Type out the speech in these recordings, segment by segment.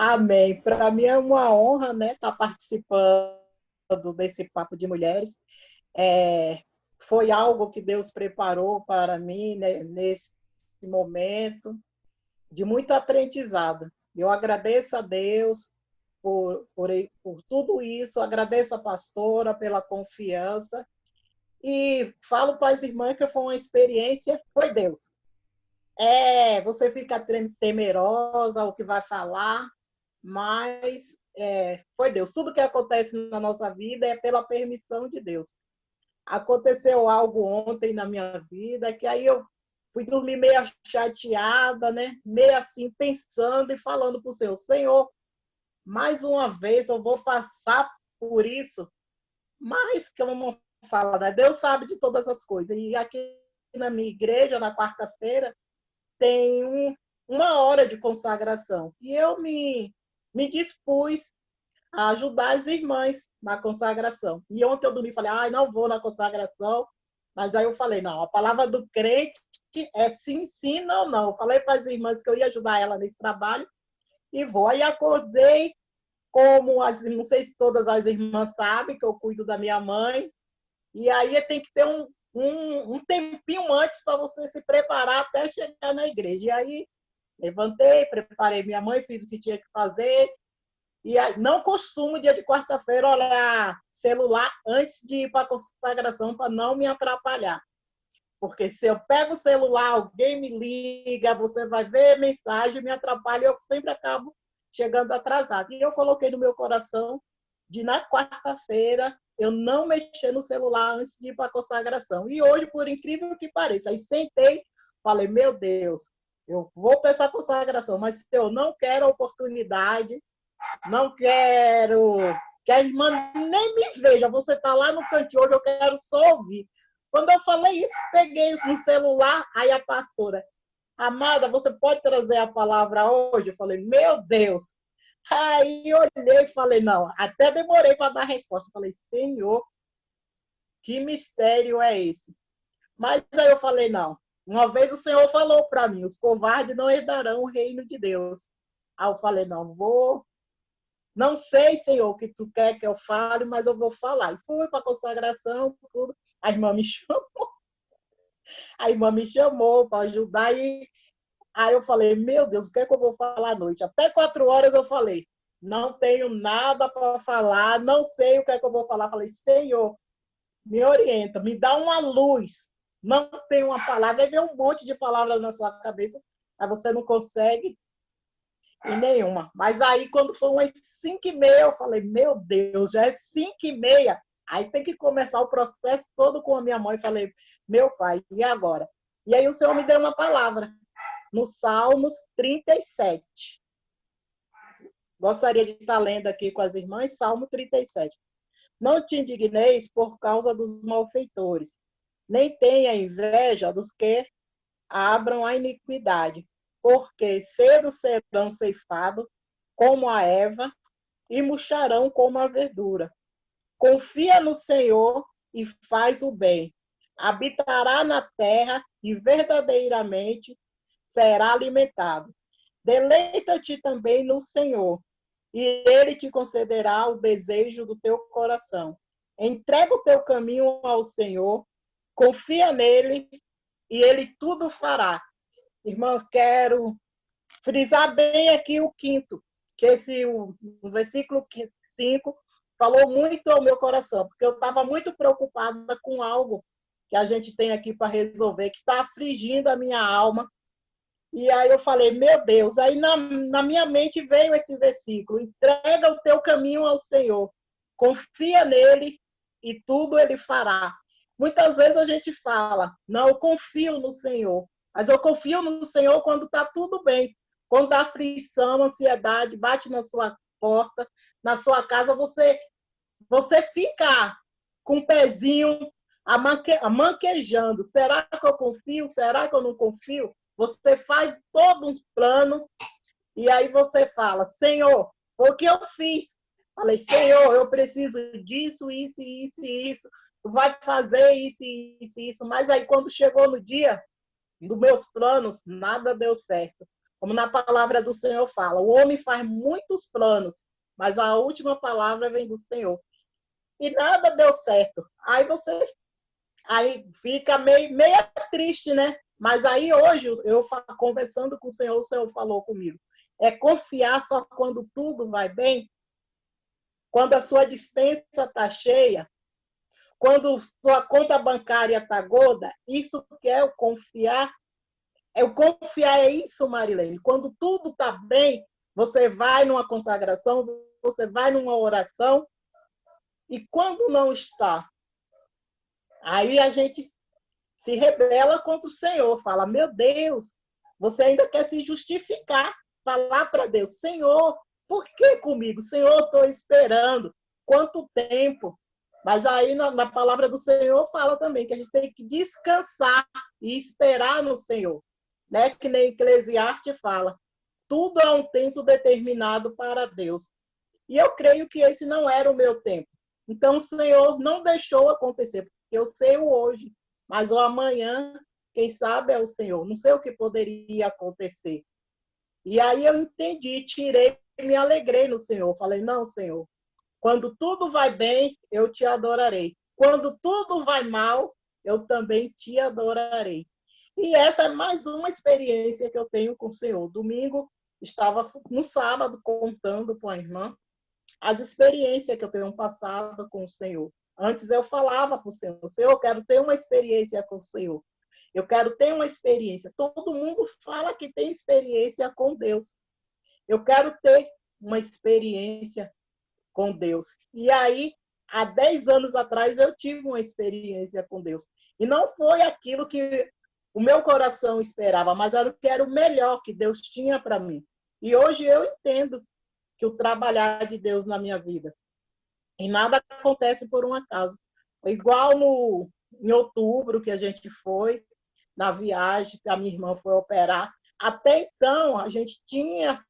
Amém. Para mim é uma honra, né, estar participando desse Papo de Mulheres. É, foi algo que Deus preparou para mim, né, nesse momento de muito aprendizado. Eu agradeço a Deus por tudo isso, agradeço a pastora pela confiança e falo para as irmãs que foi uma experiência, foi Deus. Você fica temerosa o que vai falar, mas foi Deus. Tudo que acontece na nossa vida é pela permissão de Deus. Aconteceu algo ontem na minha vida que aí eu fui dormir meio chateada, né? Meio assim, pensando e falando para o Senhor, Senhor, mais uma vez eu vou passar por isso, mas que eu não falo, né? Deus sabe de todas as coisas. E aqui na minha igreja, na quarta-feira, tem uma hora de consagração. E eu me dispus a ajudar as irmãs na consagração. E ontem eu dormi e falei, não vou na consagração. Mas aí eu falei, não, a palavra do crente é sim, sim, não, não. Eu falei para as irmãs que eu ia ajudar ela nesse trabalho e vou. Aí acordei, não sei se todas as irmãs sabem que eu cuido da minha mãe, e aí tem que ter um tempinho antes para você se preparar até chegar na igreja. E aí levantei, preparei minha mãe, fiz o que tinha que fazer, e não costumo, dia de quarta-feira, olhar celular antes de ir para a consagração para não me atrapalhar. Porque se eu pego o celular, alguém me liga, você vai ver mensagem, me atrapalha, eu sempre acabo chegando atrasado. E eu coloquei no meu coração de, na quarta-feira, eu não mexer no celular antes de ir para a consagração. E hoje, por incrível que pareça, aí sentei, falei, meu Deus, eu vou para essa consagração, mas se eu não quero a oportunidade, não quero que a irmã nem me veja, você está lá no cantinho hoje, eu quero só ouvir. Quando eu falei isso, peguei no celular, aí a pastora, amada, você pode trazer a palavra hoje? Eu falei, meu Deus. Aí eu olhei e falei, não, até demorei para dar a resposta. Eu falei, Senhor, que mistério é esse? Mas aí eu falei, não, uma vez o Senhor falou para mim, os covardes não herdarão o reino de Deus. Aí eu falei, não sei, Senhor, o que tu quer que eu fale, mas eu vou falar. E fui para a consagração, tudo. A irmã me chamou, a irmã me chamou para ajudar. E aí eu falei, meu Deus, o que é que eu vou falar à noite? Até 4 horas eu falei, não tenho nada para falar, não sei o que é que eu vou falar. Falei, Senhor, me orienta, me dá uma luz. Não tem uma palavra, aí vem um monte de palavras na sua cabeça, aí você não consegue e nenhuma. Mas aí, quando foi umas 5h30, eu falei, meu Deus, já é 5h30. Aí tem que começar o processo todo com a minha mãe. Falei, meu pai, e agora? E aí o Senhor me deu uma palavra, no Salmos 37. Gostaria de estar lendo aqui com as irmãs, Salmo 37. Não te indigneis por causa dos malfeitores, nem tenha inveja dos que abram a iniquidade, porque cedo serão ceifados como a erva e murcharão como a verdura. Confia no Senhor e faz o bem. Habitará na terra e verdadeiramente será alimentado. Deleita-te também no Senhor, e ele te concederá o desejo do teu coração. Entrega o teu caminho ao Senhor, confia nele e ele tudo fará. Irmãos, quero frisar bem aqui o quinto, que o versículo 5 falou muito ao meu coração, porque eu estava muito preocupada com algo que a gente tem aqui para resolver, que está afligindo a minha alma. E aí eu falei, meu Deus, aí na minha mente veio esse versículo, entrega o teu caminho ao Senhor, confia nele e tudo ele fará. Muitas vezes a gente fala, não, eu confio no Senhor, mas eu confio no Senhor quando está tudo bem. Quando a aflição, a ansiedade bate na sua porta, na sua casa, você fica com o pezinho manquejando. Será que eu confio? Será que eu não confio? Você faz todos os planos e aí você fala, Senhor, o que eu fiz? Falei, Senhor, eu preciso disso, isso, isso e isso. Tu vai fazer isso, isso, isso. Mas aí quando chegou no dia dos meus planos, nada deu certo. Como na palavra do Senhor fala, o homem faz muitos planos, mas a última palavra vem do Senhor. E nada deu certo. Aí fica meio triste, né? Mas aí hoje, eu conversando com o Senhor falou comigo. É confiar só quando tudo vai bem, quando a sua despensa está cheia, quando sua conta bancária está gorda. Isso que é o confiar. O confiar é isso, Marilene. Quando tudo está bem, você vai numa consagração, você vai numa oração, e quando não está, aí a gente se rebela contra o Senhor, fala, meu Deus, você ainda quer se justificar, falar para Deus, Senhor, por que comigo? Senhor, estou esperando. Quanto tempo? Mas aí na palavra do Senhor fala também que a gente tem que descansar e esperar no Senhor. Né? Que nem Eclesiastes fala, tudo há um tempo determinado para Deus. E eu creio que esse não era o meu tempo. Então o Senhor não deixou acontecer, porque eu sei o hoje, mas o amanhã, quem sabe é o Senhor. Não sei o que poderia acontecer. E aí eu entendi, tirei, me alegrei no Senhor. Falei, não, Senhor, quando tudo vai bem, eu te adorarei. Quando tudo vai mal, eu também te adorarei. E essa é mais uma experiência que eu tenho com o Senhor. Domingo, estava no sábado contando com a irmã as experiências que eu tenho passado com o Senhor. Antes eu falava para o Senhor, Senhor, eu quero ter uma experiência com o Senhor. Eu quero ter uma experiência. Todo mundo fala que tem experiência com Deus. Eu quero ter uma experiência com Deus. E aí, há 10 anos atrás, eu tive uma experiência com Deus. E não foi aquilo que o meu coração esperava, mas era o que era o melhor que Deus tinha para mim. E hoje eu entendo que o trabalhar de Deus na minha vida. E nada acontece por um acaso. Igual em outubro, que a gente foi, na viagem, que a minha irmã foi operar. Até então, a gente tinha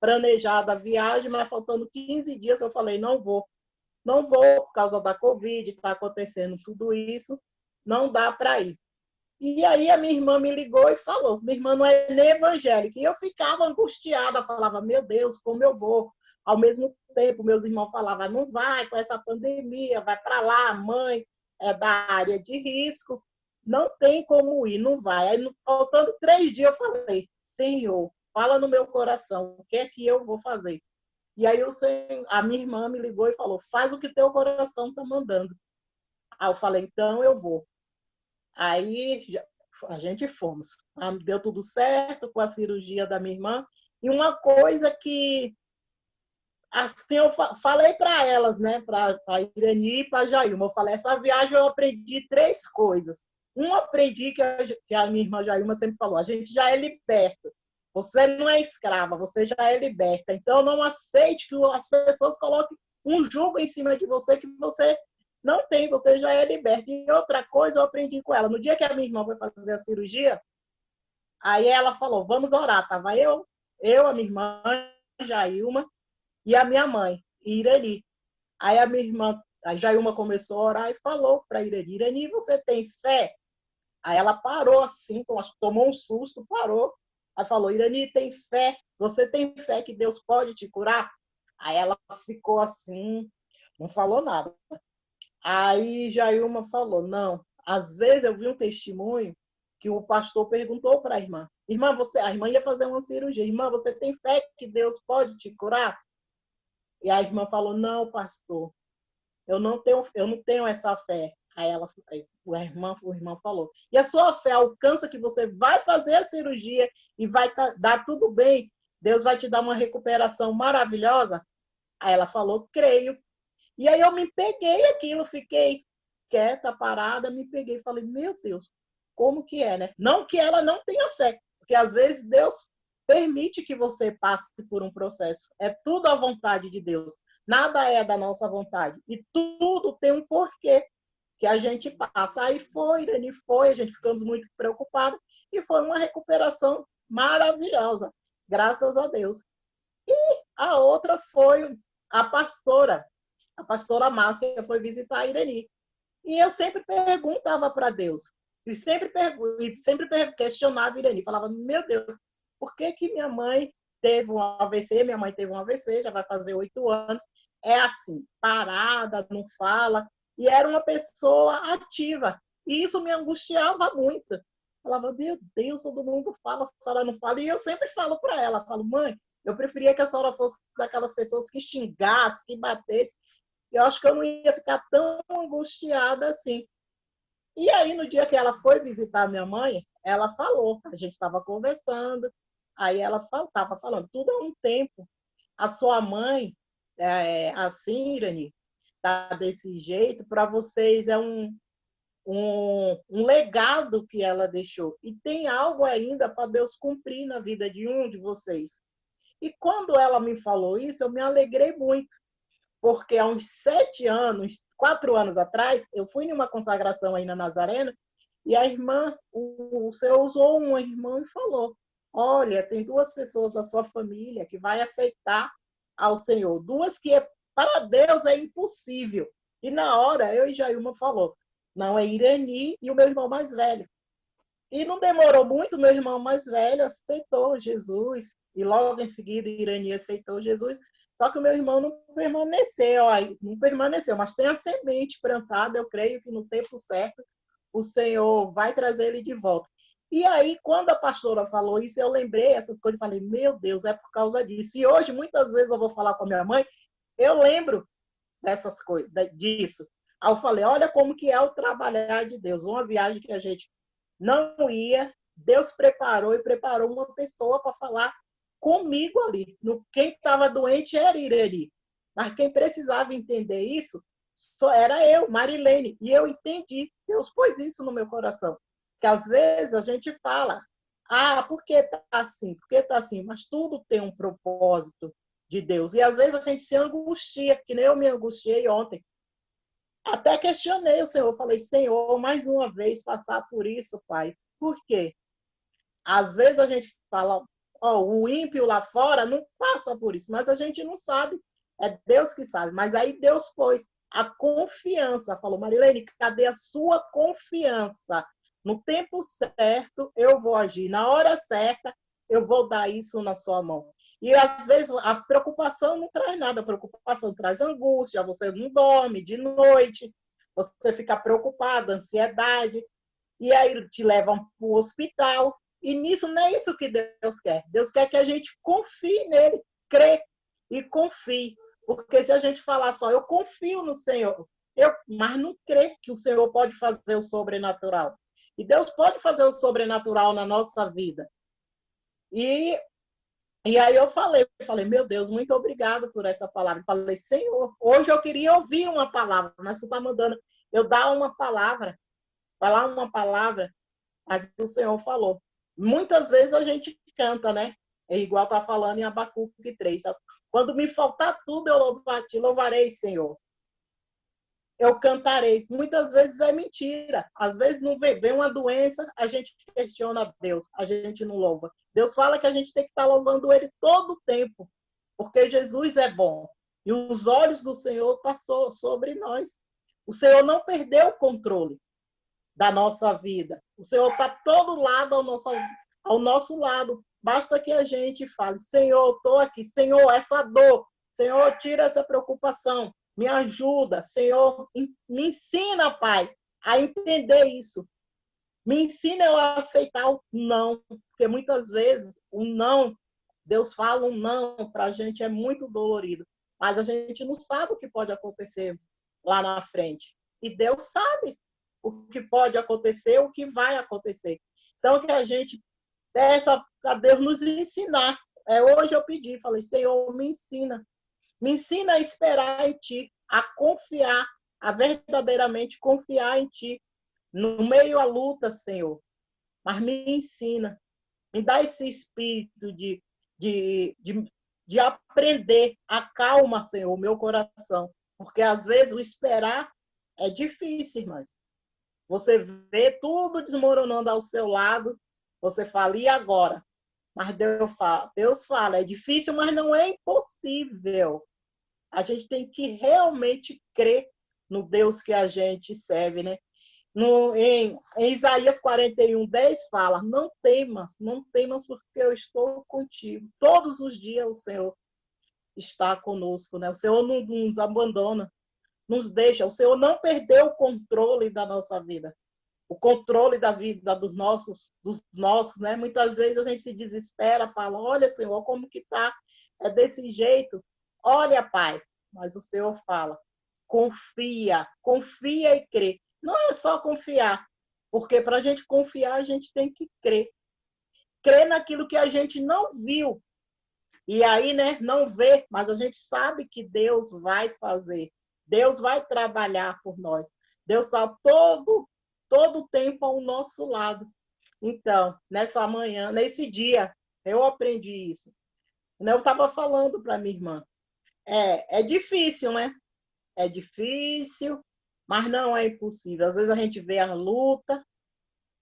planejado a viagem, mas faltando 15 dias, eu falei, não vou. Não vou por causa da Covid, está acontecendo tudo isso, não dá para ir. E aí a minha irmã me ligou e falou, minha irmã não é nem evangélica, e eu ficava angustiada, falava, meu Deus, como eu vou? Ao mesmo tempo, meus irmãos falavam, não vai com essa pandemia, vai para lá, mãe é da área de risco, não tem como ir, não vai. Aí, faltando 3 dias, eu falei, Senhor, fala no meu coração, o que é que eu vou fazer? E aí a minha irmã me ligou e falou, faz o que teu coração está mandando. Aí eu falei, então eu vou. Aí a gente fomos. Deu tudo certo com a cirurgia da minha irmã. E uma coisa que, assim, eu falei para elas, né, para a Irani e para a Jailma, eu falei, essa viagem eu aprendi 3 coisas. Aprendi que a minha irmã Jailma sempre falou, a gente já é liberta. Você não é escrava, você já é liberta. Então, não aceite que as pessoas coloquem um jugo em cima de você que você não tem, você já é liberta. E outra coisa eu aprendi com ela. No dia que a minha irmã foi fazer a cirurgia, aí ela falou, vamos orar. Tava a minha irmã, Jailma, e a minha mãe, Irani. Aí a minha irmã, a Jailma começou a orar e falou para Irani, Irani, você tem fé? Aí ela parou assim, tomou um susto, parou. Aí falou, Irani, tem fé? Você tem fé que Deus pode te curar? Aí ela ficou assim, não falou nada. Aí Jailma falou, não, às vezes eu vi um testemunho que o pastor perguntou para a irmã, a irmã ia fazer uma cirurgia, irmã, você tem fé que Deus pode te curar? E a irmã falou, não, pastor, eu não tenho essa fé. Aí o irmão falou, e a sua fé alcança que você vai fazer a cirurgia e vai dar tudo bem? Deus vai te dar uma recuperação maravilhosa? Aí ela falou, creio. E aí eu me peguei aquilo, fiquei quieta, parada, me peguei e falei, meu Deus, como que é, né? Não que ela não tenha fé, porque às vezes Deus permite que você passe por um processo. É tudo à vontade de Deus. Nada é da nossa vontade. E tudo tem um porquê que a gente passa. Aí foi, Dani, foi, a gente ficamos muito preocupados e foi uma recuperação maravilhosa, graças a Deus. E a outra foi a pastora Márcia foi visitar a Irani. E eu sempre perguntava para Deus, e sempre questionava a Irani, falava, meu Deus, por que que minha mãe teve um AVC, minha mãe teve um AVC, já vai fazer 8 anos, é assim, parada, não fala, e era uma pessoa ativa. E isso me angustiava muito. Eu falava, meu Deus, todo mundo fala, a senhora não fala. E eu sempre falo para ela, falo, mãe, eu preferia que a senhora fosse daquelas pessoas que xingasse, que batesse. Eu acho que eu não ia ficar tão angustiada assim. E aí, no dia que ela foi visitar minha mãe, ela falou, a gente estava conversando, aí ela estava falando, tudo há um tempo. A sua mãe, a Sirene, está desse jeito, para vocês é um legado que ela deixou. E tem algo ainda para Deus cumprir na vida de um de vocês. E quando ela me falou isso, eu me alegrei muito, porque há uns 7 anos, 4 anos atrás, eu fui numa consagração aí na Nazareno, e a irmã, o Senhor usou uma irmã e falou, olha, tem 2 pessoas da sua família que vai aceitar ao Senhor, 2 que para Deus é impossível. E na hora, eu e Jailma falou, não, é Irani e o meu irmão mais velho. E não demorou muito, meu irmão mais velho aceitou Jesus, e logo em seguida Irani aceitou Jesus, só que o meu irmão não permaneceu, mas tem a semente plantada, eu creio que no tempo certo o Senhor vai trazer ele de volta. E aí, quando a pastora falou isso, eu lembrei essas coisas e falei, meu Deus, é por causa disso. E hoje, muitas vezes, eu vou falar com a minha mãe, eu lembro dessas coisas, disso. Aí eu falei, olha como que é o trabalhar de Deus. Uma viagem que a gente não ia, Deus preparou e preparou uma pessoa para falar comigo ali. Quem estava doente era Irani. Mas quem precisava entender isso só era eu, Marilene. E eu entendi. Deus pôs isso no meu coração. Que às vezes a gente fala, por que está assim? Por que está assim? Mas tudo tem um propósito de Deus. E às vezes a gente se angustia, que nem eu me angustiei ontem. Até questionei o Senhor, falei, Senhor, mais uma vez passar por isso, Pai. Por quê? Às vezes a gente fala, o ímpio lá fora não passa por isso, mas a gente não sabe. É Deus que sabe. Mas aí Deus pôs a confiança. Falou, Marilene, cadê a sua confiança? No tempo certo, eu vou agir. Na hora certa, eu vou dar isso na sua mão. E às vezes a preocupação não traz nada, a preocupação traz angústia, você não dorme de noite, você fica preocupado, ansiedade, e aí te levam para o hospital. E nisso não é isso que Deus quer. Deus quer que a gente confie nele, crê e confie. Porque se a gente falar só, eu confio no Senhor, mas não crê que o Senhor pode fazer o sobrenatural. E Deus pode fazer o sobrenatural na nossa vida. E aí eu falei, meu Deus, muito obrigado por essa palavra. Falei, Senhor, hoje eu queria ouvir uma palavra, mas tu está mandando eu dar uma palavra, falar uma palavra, mas o Senhor falou. Muitas vezes a gente canta, né? É igual está falando em Abacuque 3. Quando me faltar tudo, eu te louvarei, Senhor. Eu cantarei. Muitas vezes é mentira. Às vezes não vem uma doença, a gente questiona Deus, a gente não louva. Deus fala que a gente tem que estar louvando Ele todo o tempo, porque Jesus é bom. E os olhos do Senhor estão sobre nós. O Senhor não perdeu o controle da nossa vida. O Senhor está todo lado ao nosso lado. Basta que a gente fale, Senhor, estou aqui. Senhor, essa dor. Senhor, tira essa preocupação. Me ajuda. Senhor, me ensina, Pai, a entender isso. Me ensina eu a aceitar o não. Porque muitas vezes o não, Deus fala um não para a gente é muito dolorido. Mas a gente não sabe o que pode acontecer lá na frente. E Deus sabe o que pode acontecer, o que vai acontecer. Então, que a gente peça para Deus nos ensinar. Hoje eu pedi, falei, Senhor, me ensina a esperar em Ti, a confiar, a verdadeiramente confiar em Ti, no meio à luta, Senhor. Mas me ensina, me dá esse espírito de aprender, acalma, Senhor, o meu coração. Porque às vezes o esperar é difícil, irmãs. Você vê tudo desmoronando ao seu lado, você fala, e agora? Mas Deus fala, é difícil, mas não é impossível. A gente tem que realmente crer no Deus que a gente serve, né? Em Isaías 41:10 fala, não temas porque eu estou contigo. Todos os dias o Senhor está conosco, né? O Senhor não nos abandona, nos deixa. O Senhor não perdeu o controle da nossa vida, o controle da vida dos nossos, né? Muitas vezes a gente se desespera, fala, olha, Senhor, como que tá? É desse jeito. Olha, Pai. Mas o Senhor fala, confia e crê. Não é só confiar, porque para a gente confiar, a gente tem que crer. Crer naquilo que a gente não viu. E aí, né, não vê, mas a gente sabe que Deus vai fazer. Deus vai trabalhar por nós. Deus está todo o tempo ao nosso lado. Então, nessa manhã, nesse dia, eu aprendi isso. Eu estava falando para minha irmã. É difícil, né? É difícil, mas não é impossível. Às vezes a gente vê a luta,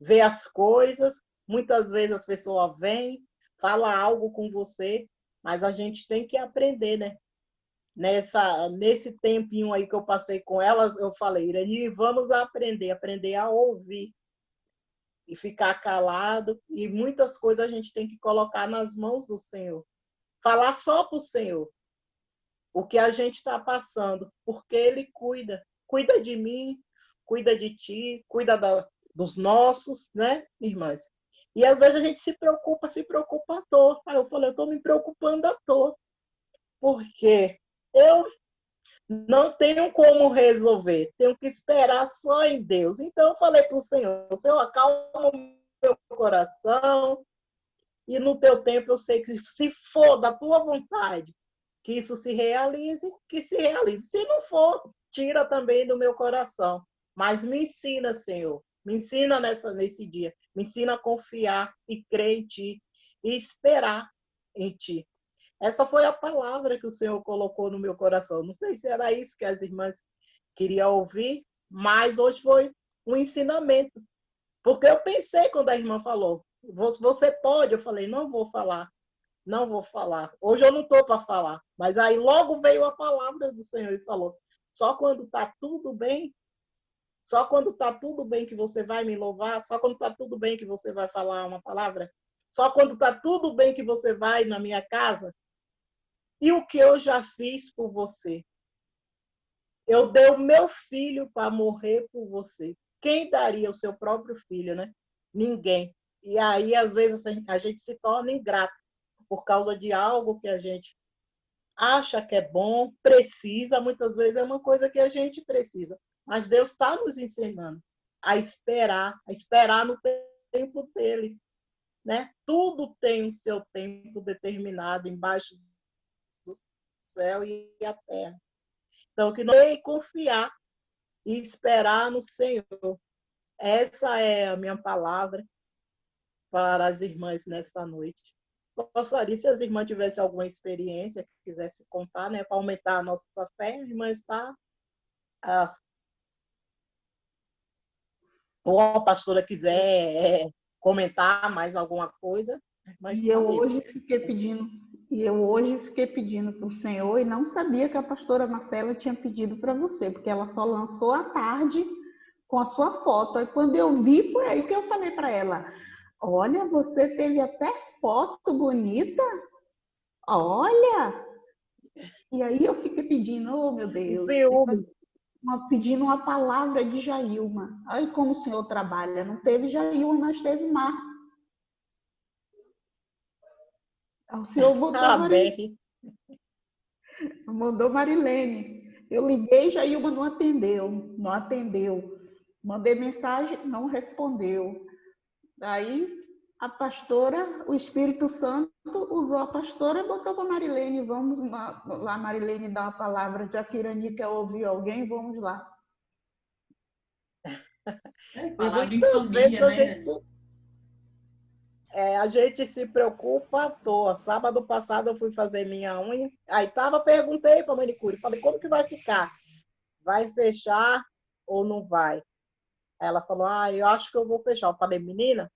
vê as coisas, muitas vezes as pessoas vêm, fala algo com você, mas a gente tem que aprender, né? Nesse tempinho aí que eu passei com elas, eu falei, Irani, vamos aprender a ouvir e ficar calado. E muitas coisas a gente tem que colocar nas mãos do Senhor. Falar só para o Senhor o que a gente está passando, porque Ele cuida. Cuida de mim, cuida de ti, dos nossos, né, irmãs? E às vezes a gente se preocupa à toa. Aí eu falei, eu estou me preocupando à toa, porque eu não tenho como resolver, tenho que esperar só em Deus. Então eu falei para o Senhor, acalma o meu coração, e no teu tempo eu sei que se for da tua vontade, que isso se realize, que se realize. Se não for, tira também do meu coração. Mas me ensina, Senhor, me ensina nesse dia, me ensina a confiar e crer em Ti, e esperar em Ti. Essa foi a palavra que o Senhor colocou no meu coração. Não sei se era isso que as irmãs queriam ouvir, mas hoje foi um ensinamento. Porque eu pensei quando a irmã falou, você pode? Eu falei, não vou falar, não vou falar. Hoje eu não estou para falar. Mas aí logo veio a palavra do Senhor e falou, só quando está tudo bem, só quando está tudo bem que você vai me louvar, só quando está tudo bem que você vai falar uma palavra, só quando está tudo bem que você vai na minha casa. E o que eu já fiz por você? Eu dei o meu filho para morrer por você. Quem daria o seu próprio filho, né? Ninguém. E aí, às vezes, a gente se torna ingrato por causa de algo que a gente acha que é bom, precisa, muitas vezes é uma coisa que a gente precisa. Mas Deus está nos ensinando a esperar no tempo dele, né? Tudo tem o seu tempo determinado embaixo do céu e a terra. Então, que não é confiar e esperar no Senhor. Essa é a minha palavra para as irmãs nessa noite. Gostaria, se as irmãs tivessem alguma experiência, que quisessem contar, né, para aumentar a nossa fé, a irmã está. Ou a pastora quiser comentar mais alguma coisa, mas E está eu livre. hoje fiquei pedindo, para o Senhor e não sabia que a pastora Marcela tinha pedido para você, porque ela só lançou à tarde com a sua foto. Aí quando eu vi, foi aí que eu falei para ela: olha, você teve até foto bonita, olha. E aí eu fiquei pedindo, oh meu O Deus, ciúme. pedindo uma palavra de Jailma. Aí como o Senhor trabalha, não teve Jailma, mas teve Marta. O Senhor botou Amém. mandou Marilene. Eu liguei, Jailma não atendeu, não atendeu. Mandei mensagem, não respondeu. Aí a pastora, o Espírito Santo usou a pastora e botou para Marilene, vamos lá, Marilene, dar uma palavra, já que Irani quer ouvir alguém, vamos lá. E Palavra em muitas vezes família, né? a gente se preocupa à toa. Sábado passado eu fui fazer minha unha, aí perguntei para a manicure, falei, como que vai ficar? Vai fechar ou não vai? Ela falou, eu acho que eu vou fechar. Eu falei, menina,